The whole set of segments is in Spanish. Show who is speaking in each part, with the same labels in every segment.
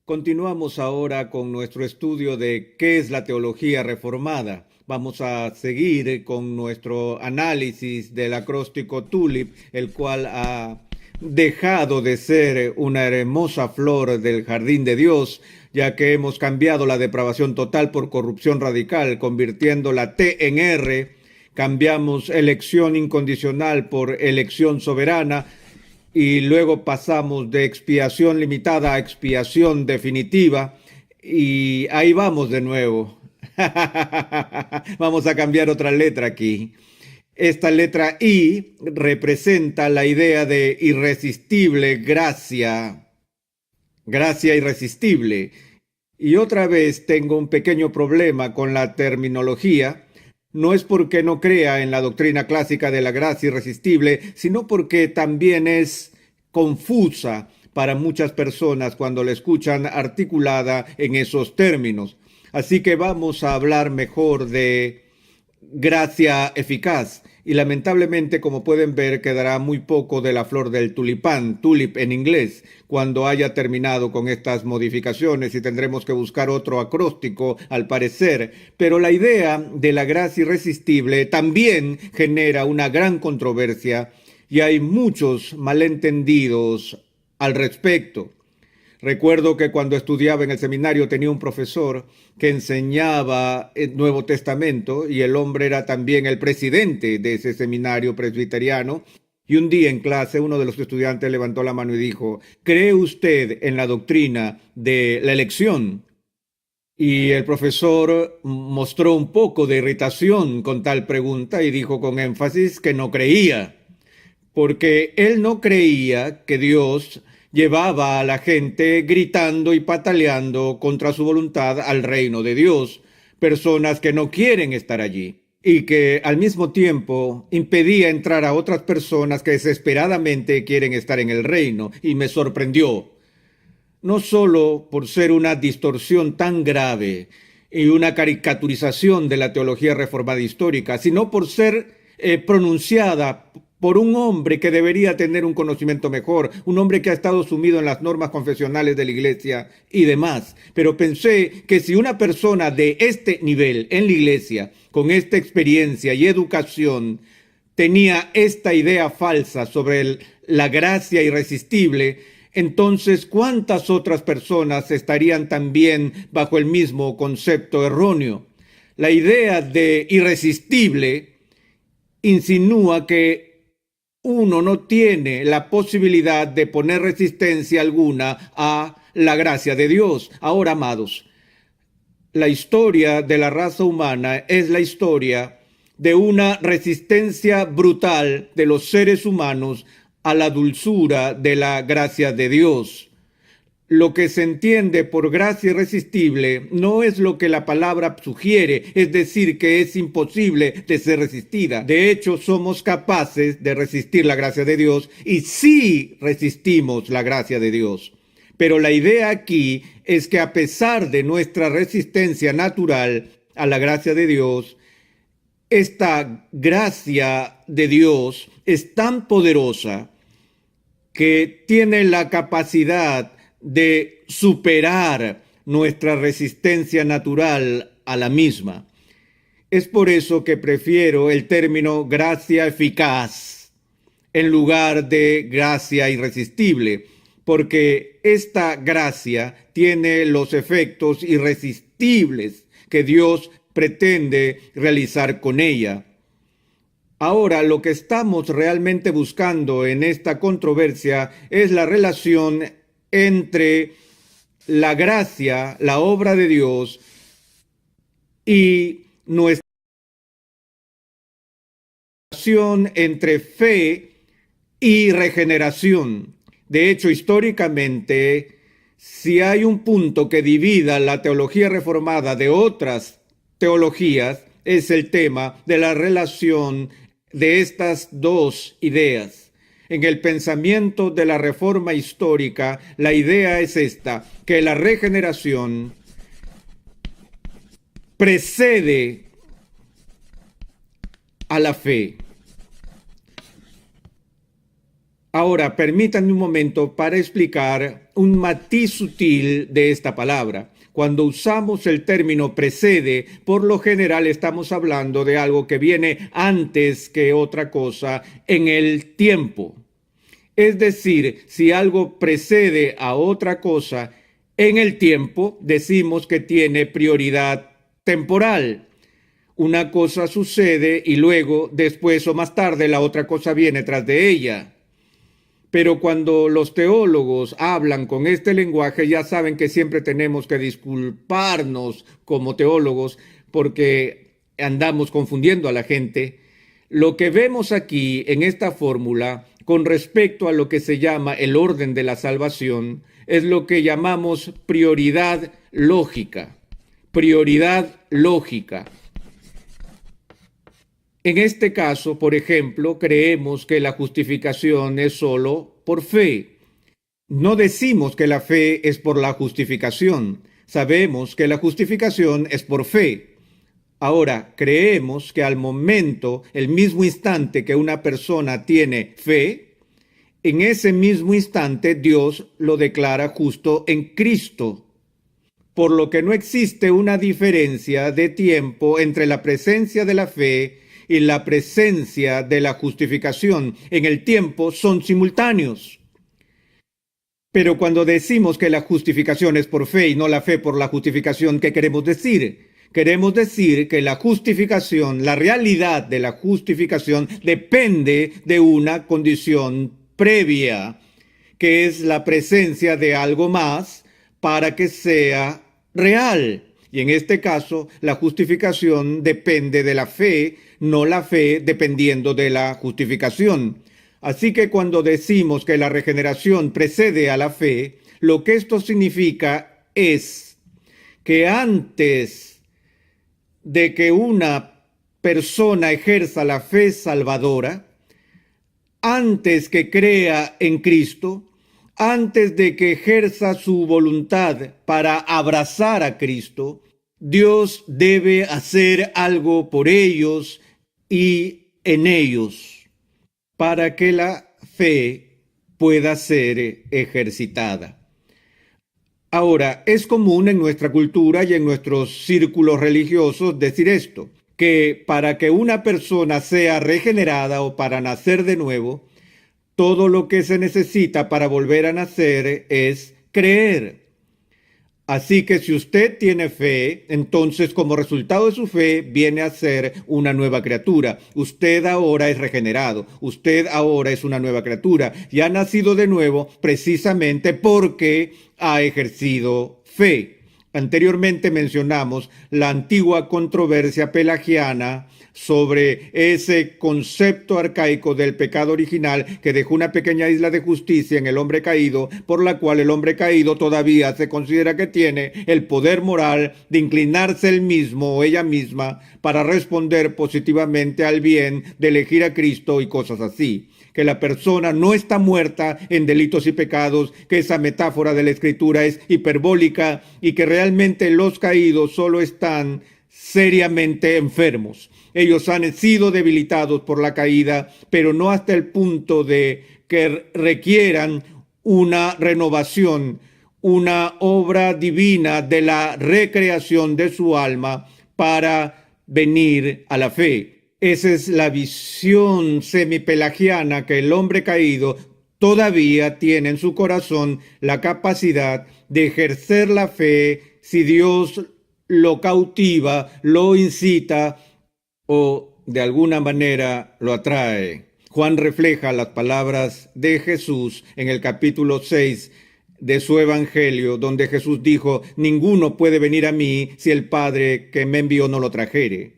Speaker 1: Continuamos ahora con nuestro estudio de qué es la teología reformada. Vamos a seguir con nuestro análisis del acróstico TULIP, el cual ha dejado de ser una hermosa flor del jardín de Dios, ya que hemos cambiado la depravación total por corrupción radical, convirtiendo la T en R, cambiamos elección incondicional por elección soberana, y luego pasamos de expiación limitada a expiación definitiva y ahí vamos de nuevo. Vamos a cambiar otra letra aquí. Esta letra I representa la idea de irresistible gracia, gracia irresistible. Y otra vez tengo un pequeño problema con la terminología. No es porque no crea en la doctrina clásica de la gracia irresistible, sino porque también es confusa para muchas personas cuando la escuchan articulada en esos términos. Así que vamos a hablar mejor de gracia eficaz. Y lamentablemente, como pueden ver, quedará muy poco de la flor del tulipán, tulip en inglés, cuando haya terminado con estas modificaciones y tendremos que buscar otro acróstico al parecer. Pero la idea de la gracia irresistible también genera una gran controversia y hay muchos malentendidos al respecto. Recuerdo que cuando estudiaba en el seminario tenía un profesor que enseñaba el Nuevo Testamento y el hombre era también el presidente de ese seminario presbiteriano. Y un día en clase uno de los estudiantes levantó la mano y dijo: ¿cree usted en la doctrina de la elección? Y el profesor mostró un poco de irritación con tal pregunta y dijo con énfasis que no creía, porque él no creía que Dios llevaba a la gente gritando y pataleando contra su voluntad al reino de Dios, personas que no quieren estar allí, y que al mismo tiempo impedía entrar a otras personas que desesperadamente quieren estar en el reino. Y me sorprendió, no solo por ser una distorsión tan grave y una caricaturización de la teología reformada histórica, sino por ser pronunciada por un hombre que debería tener un conocimiento mejor, un hombre que ha estado sumido en las normas confesionales de la iglesia y demás. Pero pensé que si una persona de este nivel en la iglesia, con esta experiencia y educación, tenía esta idea falsa sobre la gracia irresistible, entonces ¿cuántas otras personas estarían también bajo el mismo concepto erróneo? La idea de irresistible insinúa que uno no tiene la posibilidad de poner resistencia alguna a la gracia de Dios. Ahora, amados, la historia de la raza humana es la historia de una resistencia brutal de los seres humanos a la dulzura de la gracia de Dios. Lo que se entiende por gracia irresistible no es lo que la palabra sugiere, es decir, que es imposible de ser resistida. De hecho, somos capaces de resistir la gracia de Dios y sí resistimos la gracia de Dios. Pero la idea aquí es que a pesar de nuestra resistencia natural a la gracia de Dios, esta gracia de Dios es tan poderosa que tiene la capacidad de superar nuestra resistencia natural a la misma. Es por eso que prefiero el término gracia eficaz en lugar de gracia irresistible, porque esta gracia tiene los efectos irresistibles que Dios pretende realizar con ella. Ahora, lo que estamos realmente buscando en esta controversia es la relación entre la gracia, la obra de Dios, y nuestra relación entre fe y regeneración. De hecho, históricamente, si hay un punto que divida la teología reformada de otras teologías, es el tema de la relación de estas dos ideas. En el pensamiento de la reforma histórica, la idea es esta, que la regeneración precede a la fe. Ahora, permítanme un momento para explicar un matiz sutil de esta palabra. Cuando usamos el término precede, por lo general estamos hablando de algo que viene antes que otra cosa en el tiempo. Es decir, si algo precede a otra cosa en el tiempo, decimos que tiene prioridad temporal. Una cosa sucede y luego, después o más tarde, la otra cosa viene tras de ella. Pero cuando los teólogos hablan con este lenguaje, ya saben que siempre tenemos que disculparnos como teólogos porque andamos confundiendo a la gente. Lo que vemos aquí en esta fórmula con respecto a lo que se llama el orden de la salvación es lo que llamamos prioridad lógica. Prioridad lógica. En este caso, por ejemplo, creemos que la justificación es solo por fe. No decimos que la fe es por la justificación. Sabemos que la justificación es por fe. Ahora, creemos que al momento, el mismo instante que una persona tiene fe, en ese mismo instante Dios lo declara justo en Cristo. Por lo que no existe una diferencia de tiempo entre la presencia de la fe y la presencia de la justificación. En el tiempo son simultáneos. Pero cuando decimos que la justificación es por fe y no la fe por la justificación, ¿qué queremos decir? Queremos decir que la justificación, la realidad de la justificación depende de una condición previa, que es la presencia de algo más para que sea real. Y en este caso, la justificación depende de la fe, no la fe dependiendo de la justificación. Así que cuando decimos que la regeneración precede a la fe, lo que esto significa es que antes de que una persona ejerza la fe salvadora, antes que crea en Cristo, antes de que ejerza su voluntad para abrazar a Cristo, Dios debe hacer algo por ellos y en ellos para que la fe pueda ser ejercitada. Ahora, es común en nuestra cultura y en nuestros círculos religiosos decir esto, que para que una persona sea regenerada o para nacer de nuevo, todo lo que se necesita para volver a nacer es creer. Así que si usted tiene fe, entonces como resultado de su fe viene a ser una nueva criatura. Usted ahora es regenerado. Usted ahora es una nueva criatura. Y ha nacido de nuevo precisamente porque ha ejercido fe. Anteriormente mencionamos la antigua controversia pelagiana sobre ese concepto arcaico del pecado original que dejó una pequeña isla de justicia en el hombre caído, por la cual el hombre caído todavía se considera que tiene el poder moral de inclinarse él mismo o ella misma para responder positivamente al bien, de elegir a Cristo y cosas así. Que la persona no está muerta en delitos y pecados, que esa metáfora de la Escritura es hiperbólica y que realmente los caídos solo están seriamente enfermos. Ellos han sido debilitados por la caída, pero no hasta el punto de que requieran una renovación, una obra divina de la recreación de su alma para venir a la fe. Esa es la visión semipelagiana, que el hombre caído todavía tiene en su corazón la capacidad de ejercer la fe si Dios lo cautiva, lo incita o de alguna manera lo atrae. Juan refleja las palabras de Jesús en el capítulo 6 de su evangelio, donde Jesús dijo: ninguno puede venir a mí si el Padre que me envió no lo trajere.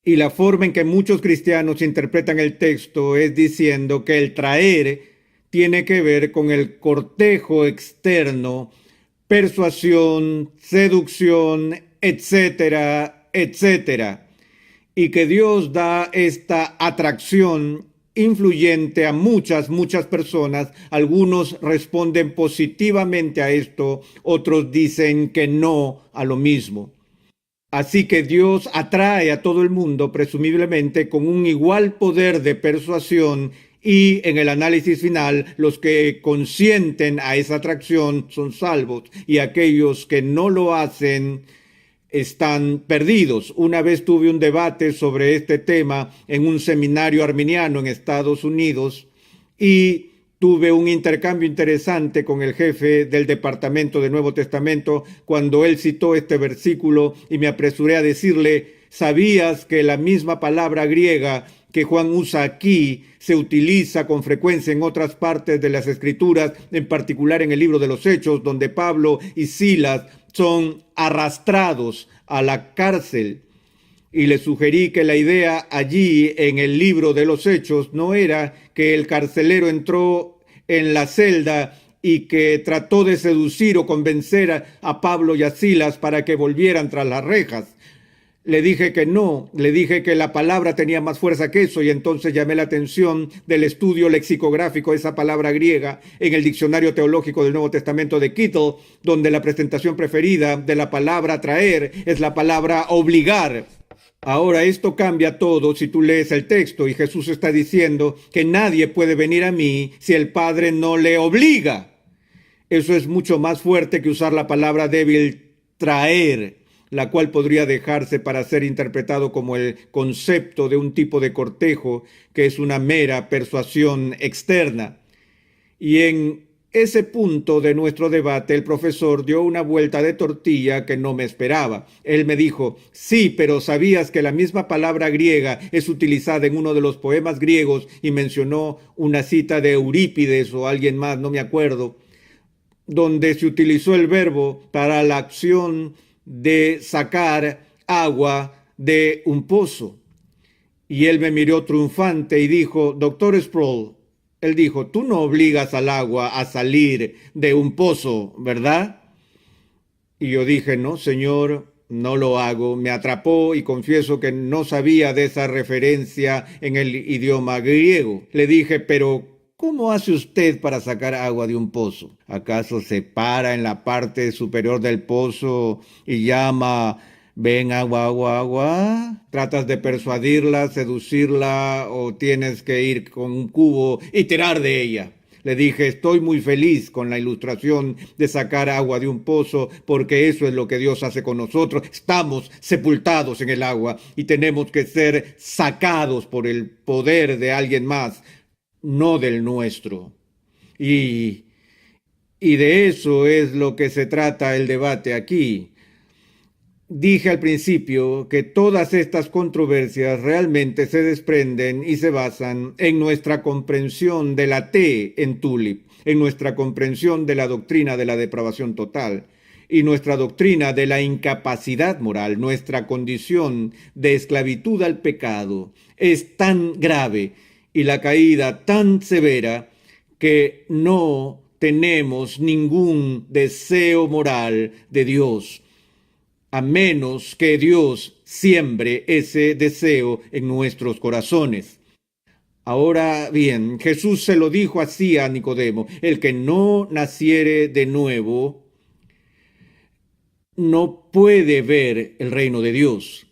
Speaker 1: Y la forma en que muchos cristianos interpretan el texto es diciendo que el traer tiene que ver con el cortejo externo, persuasión, seducción, etcétera, etcétera. Y que Dios da esta atracción influyente a muchas personas. Algunos responden positivamente a esto, otros dicen que no a lo mismo. Así que Dios atrae a todo el mundo presumiblemente con un igual poder de persuasión Y en el análisis final, los que consienten a esa atracción son salvos y aquellos que no lo hacen están perdidos. Una vez tuve un debate sobre este tema en un seminario arminiano en Estados Unidos y tuve un intercambio interesante con el jefe del departamento de Nuevo Testamento cuando él citó este versículo y me apresuré a decirle: ¿sabías que la misma palabra griega que Juan usa aquí se utiliza con frecuencia en otras partes de las Escrituras, en particular en el libro de los Hechos, donde Pablo y Silas son arrastrados a la cárcel? Y le sugerí que la idea allí en el libro de los Hechos no era que el carcelero entró en la celda y que trató de seducir o convencer a Pablo y a Silas para que volvieran tras las rejas. Le dije que no, le dije que la palabra tenía más fuerza que eso, y entonces llamé la atención del estudio lexicográfico de esa palabra griega en el Diccionario Teológico del Nuevo Testamento de Kittel, donde la presentación preferida de la palabra traer es la palabra obligar. Ahora esto cambia todo si tú lees el texto, y Jesús está diciendo que nadie puede venir a mí si el Padre no le obliga. Eso es mucho más fuerte que usar la palabra débil traer, la cual podría dejarse para ser interpretado como el concepto de un tipo de cortejo que es una mera persuasión externa. Y en ese punto de nuestro debate, el profesor dio una vuelta de tortilla que no me esperaba. Él me dijo: sí, pero ¿sabías que la misma palabra griega es utilizada en uno de los poemas griegos? Y mencionó una cita de Eurípides o alguien más, no me acuerdo, donde se utilizó el verbo para la acción de sacar agua de un pozo. Y él me miró triunfante y dijo: doctor Sproul, él dijo, tú no obligas al agua a salir de un pozo, ¿verdad? Y yo dije: no, señor, no lo hago. Me atrapó y confieso que no sabía de esa referencia en el idioma griego. Le dije: pero ¿cómo hace usted para sacar agua de un pozo? ¿Acaso se para en la parte superior del pozo y llama: ven agua, agua, agua? ¿Tratas de persuadirla, seducirla, o tienes que ir con un cubo y tirar de ella? Le dije: estoy muy feliz con la ilustración de sacar agua de un pozo, porque eso es lo que Dios hace con nosotros. Estamos sepultados en el agua y tenemos que ser sacados por el poder de alguien más, no del nuestro. Y de eso es lo que se trata el debate aquí. Dije al principio que todas estas controversias realmente se desprenden y se basan en nuestra comprensión de la T en Tulip, en nuestra comprensión de la doctrina de la depravación total y nuestra doctrina de la incapacidad moral. Nuestra condición de esclavitud al pecado es tan grave y la caída tan severa que no tenemos ningún deseo moral de Dios, a menos que Dios siembre ese deseo en nuestros corazones. Ahora bien, Jesús se lo dijo así a Nicodemo: el que no naciere de nuevo no puede ver el reino de Dios.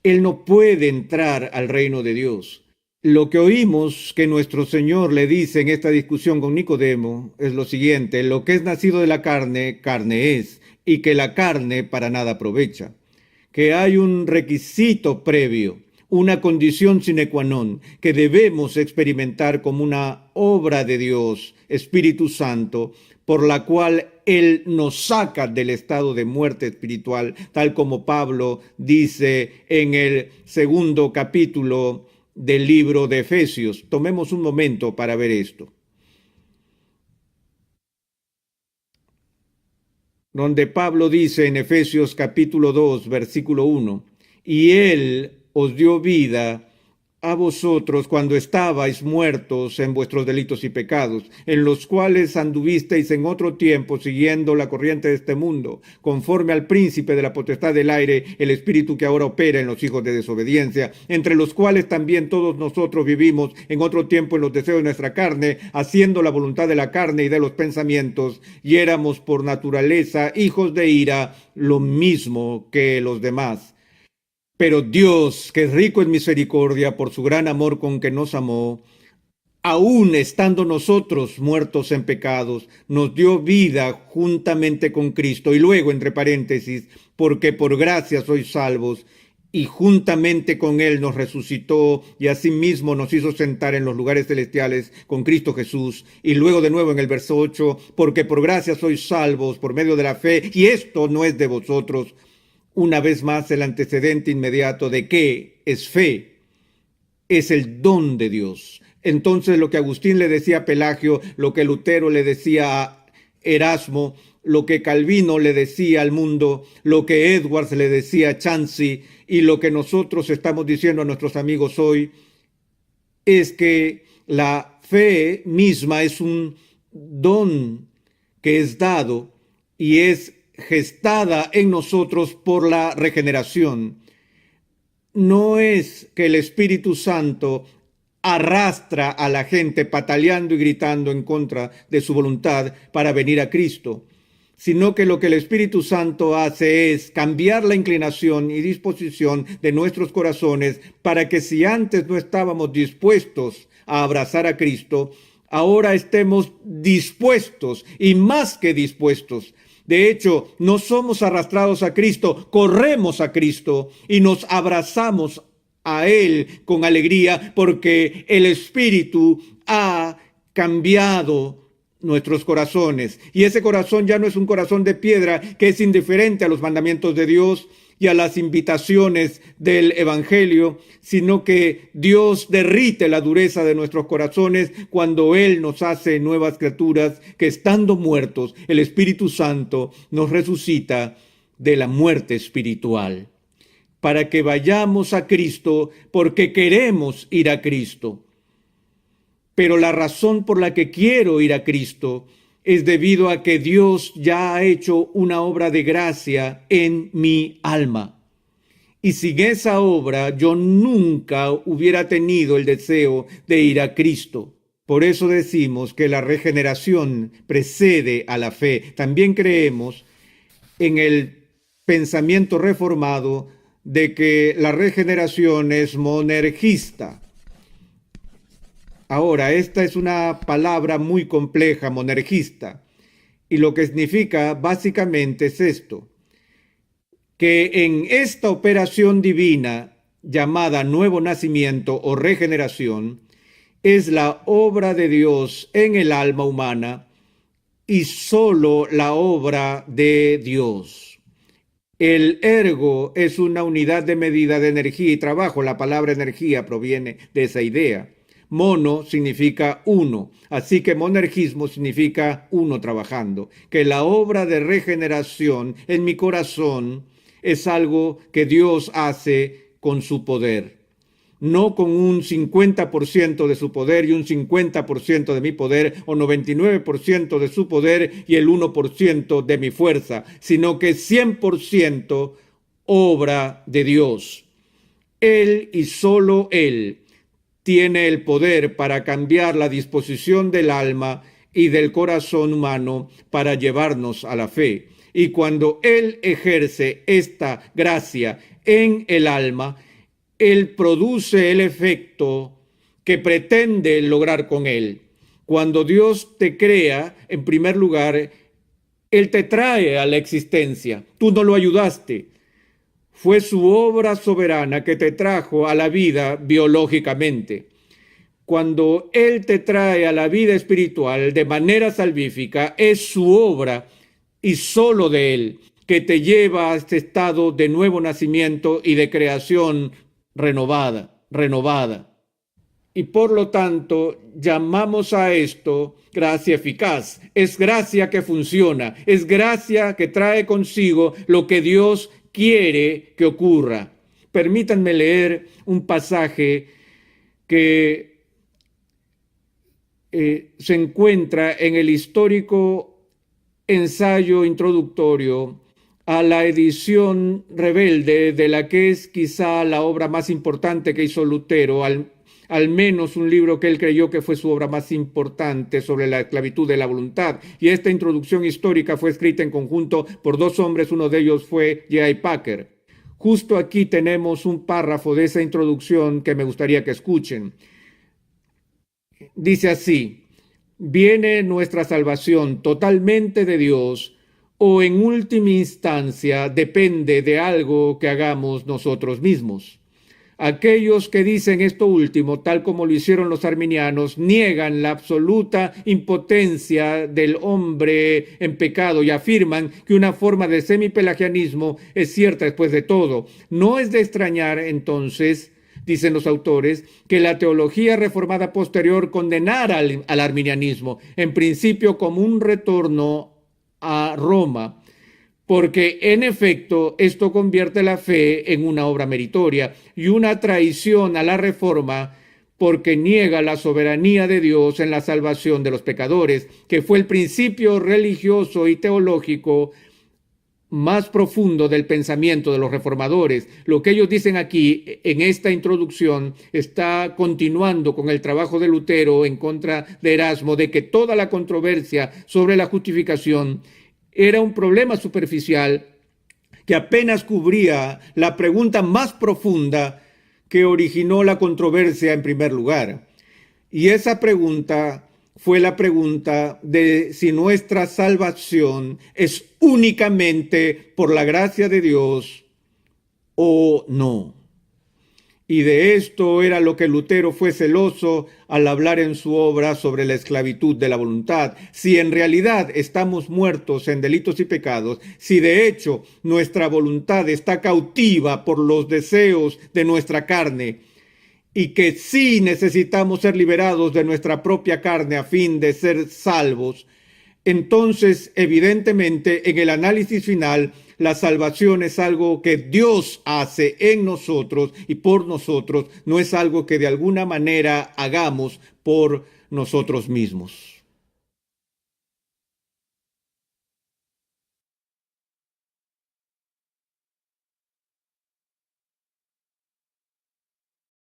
Speaker 1: Él no puede entrar al reino de Dios. Lo que oímos que nuestro Señor le dice en esta discusión con Nicodemo es lo siguiente: lo que es nacido de la carne, carne es, y que la carne para nada aprovecha. Que hay un requisito previo, una condición sine qua non, que debemos experimentar como una obra de Dios, Espíritu Santo, por la cual Él nos saca del estado de muerte espiritual, tal como Pablo dice en el 2 capítulo del libro de Efesios. Tomemos un momento para ver esto, donde Pablo dice en Efesios capítulo 2, versículo 1, y Él os dio vida a vosotros cuando estabais muertos en vuestros delitos y pecados, en los cuales anduvisteis en otro tiempo siguiendo la corriente de este mundo, conforme al príncipe de la potestad del aire, el espíritu que ahora opera en los hijos de desobediencia, entre los cuales también todos nosotros vivimos en otro tiempo en los deseos de nuestra carne, haciendo la voluntad de la carne y de los pensamientos, y éramos por naturaleza hijos de ira, lo mismo que los demás. Pero Dios, que es rico en misericordia por su gran amor con que nos amó, aun estando nosotros muertos en pecados, nos dio vida juntamente con Cristo. Y luego, entre paréntesis, porque por gracia sois salvos, y juntamente con Él nos resucitó y asimismo nos hizo sentar en los lugares celestiales con Cristo Jesús. Y luego de nuevo en el verso 8, porque por gracia sois salvos por medio de la fe, y esto no es de vosotros. Una vez más el antecedente inmediato de qué es fe, es el don de Dios. Entonces lo que Agustín le decía a Pelagio, lo que Lutero le decía a Erasmo, lo que Calvino le decía al mundo, lo que Edwards le decía a Chansey y lo que nosotros estamos diciendo a nuestros amigos hoy, es que la fe misma es un don que es dado y es gestada en nosotros por la regeneración. No es que el Espíritu Santo arrastra a la gente pataleando y gritando en contra de su voluntad para venir a Cristo, sino que lo que el Espíritu Santo hace es cambiar la inclinación y disposición de nuestros corazones para que si antes no estábamos dispuestos a abrazar a Cristo, ahora estemos dispuestos y más que dispuestos. De hecho, no somos arrastrados a Cristo, corremos a Cristo y nos abrazamos a Él con alegría porque el Espíritu ha cambiado nuestros corazones. Y ese corazón ya no es un corazón de piedra que es indiferente a los mandamientos de Dios y a las invitaciones del Evangelio, sino que Dios derrite la dureza de nuestros corazones cuando Él nos hace nuevas criaturas que estando muertos, el Espíritu Santo nos resucita de la muerte espiritual, para que vayamos a Cristo porque queremos ir a Cristo. Pero la razón por la que quiero ir a Cristo es debido a que Dios ya ha hecho una obra de gracia en mi alma. Y sin esa obra yo nunca hubiera tenido el deseo de ir a Cristo. Por eso decimos que la regeneración precede a la fe. También creemos en el pensamiento reformado de que la regeneración es monergista. Ahora, esta es una palabra muy compleja, monergista, y lo que significa básicamente es esto, que en esta operación divina llamada nuevo nacimiento o regeneración, es la obra de Dios en el alma humana y solo la obra de Dios. El ergo es una unidad de medida de energía y trabajo. La palabra energía proviene de esa idea. Mono significa uno, así que monergismo significa uno trabajando. Que la obra de regeneración en mi corazón es algo que Dios hace con su poder. No con un 50% de su poder y un 50% de mi poder, o 99% de su poder y el 1% de mi fuerza, sino que 100% obra de Dios. Él y solo Él tiene el poder para cambiar la disposición del alma y del corazón humano para llevarnos a la fe. Y cuando Él ejerce esta gracia en el alma, Él produce el efecto que pretende lograr con Él. Cuando Dios te crea, en primer lugar, Él te trae a la existencia. Tú no lo ayudaste. Fue su obra soberana que te trajo a la vida biológicamente. Cuando Él te trae a la vida espiritual de manera salvífica, es su obra y solo de Él que te lleva a este estado de nuevo nacimiento y de creación renovada. Y por lo tanto, llamamos a esto gracia eficaz. Es gracia que funciona, es gracia que trae consigo lo que Dios quiere que ocurra. Permítanme leer un pasaje que se encuentra en el histórico ensayo introductorio a la edición rebelde de la que es quizá la obra más importante que hizo Lutero, al menos un libro que él creyó que fue su obra más importante sobre la esclavitud de la voluntad. Y esta introducción histórica fue escrita en conjunto por dos hombres, uno de ellos fue J.I. Packer. Justo aquí tenemos un párrafo de esa introducción que me gustaría que escuchen. Dice así: ¿viene nuestra salvación totalmente de Dios o en última instancia depende de algo que hagamos nosotros mismos? Aquellos que dicen esto último, tal como lo hicieron los arminianos, niegan la absoluta impotencia del hombre en pecado y afirman que una forma de semipelagianismo es cierta después de todo. No es de extrañar, entonces, dicen los autores, que la teología reformada posterior condenara al arminianismo, en principio como un retorno a Roma, porque en efecto esto convierte la fe en una obra meritoria y una traición a la reforma, porque niega la soberanía de Dios en la salvación de los pecadores, que fue el principio religioso y teológico más profundo del pensamiento de los reformadores. Lo que ellos dicen aquí en esta introducción está continuando con el trabajo de Lutero en contra de Erasmo, de que toda la controversia sobre la justificación era un problema superficial que apenas cubría la pregunta más profunda que originó la controversia en primer lugar. Y esa pregunta fue la pregunta de si nuestra salvación es únicamente por la gracia de Dios o no. Y de esto era lo que Lutero fue celoso al hablar en su obra sobre la esclavitud de la voluntad. Si en realidad estamos muertos en delitos y pecados, si de hecho nuestra voluntad está cautiva por los deseos de nuestra carne, y que sí necesitamos ser liberados de nuestra propia carne a fin de ser salvos, entonces evidentemente en el análisis final la salvación es algo que Dios hace en nosotros y por nosotros, no es algo que de alguna manera hagamos por nosotros mismos.